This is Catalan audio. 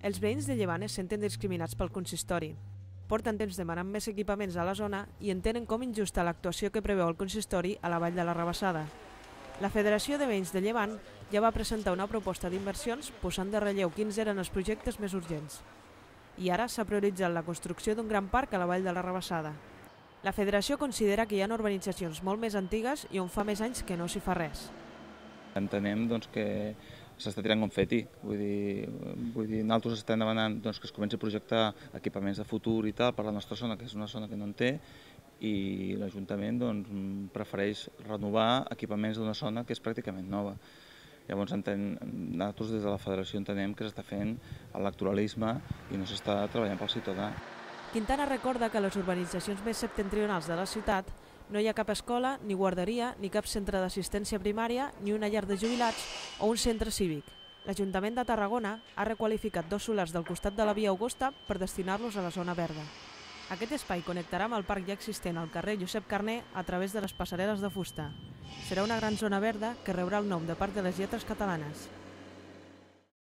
Els veïns de Llevant es senten discriminats pel consistori. Porten temps demanant més equipaments a la zona i entenen com injusta l'actuació que preveu el consistori a la vall de la Rabassada. La Federació de Veïns de Llevant ja va presentar una proposta d'inversions posant de relleu quins eren els projectes més urgents. I ara s'ha prioritzat la construcció d'un gran parc a la vall de la Rabassada. La Federació considera que hi ha urbanitzacions molt més antigues i on fa més anys que no s'hi fa res. Entenem que s'està tirant confeti, vull dir, nosaltres estem demanant que es comenci a projectar equipaments de futur i tal per la nostra zona, que és una zona que no en té, i l'Ajuntament prefereix renovar equipaments d'una zona que és pràcticament nova. Llavors nosaltres des de la Federació entenem que s'està fent electoralisme i no s'està treballant pel ciutadà. Quintana recorda que a les urbanitzacions més septentrionals de la ciutat no hi ha cap escola, ni guarderia, ni cap centre d'assistència primària, ni una llar de jubilats o un centre cívic. L'Ajuntament de Tarragona ha requalificat 2 solars del costat de la via Augusta per destinar-los a la zona verda. Aquest espai connectarà amb el parc ja existent al carrer Josep Carner a través de les passarel·les de fusta. Serà una gran zona verda que rebrà el nom de Parc de les Lletres Catalanes.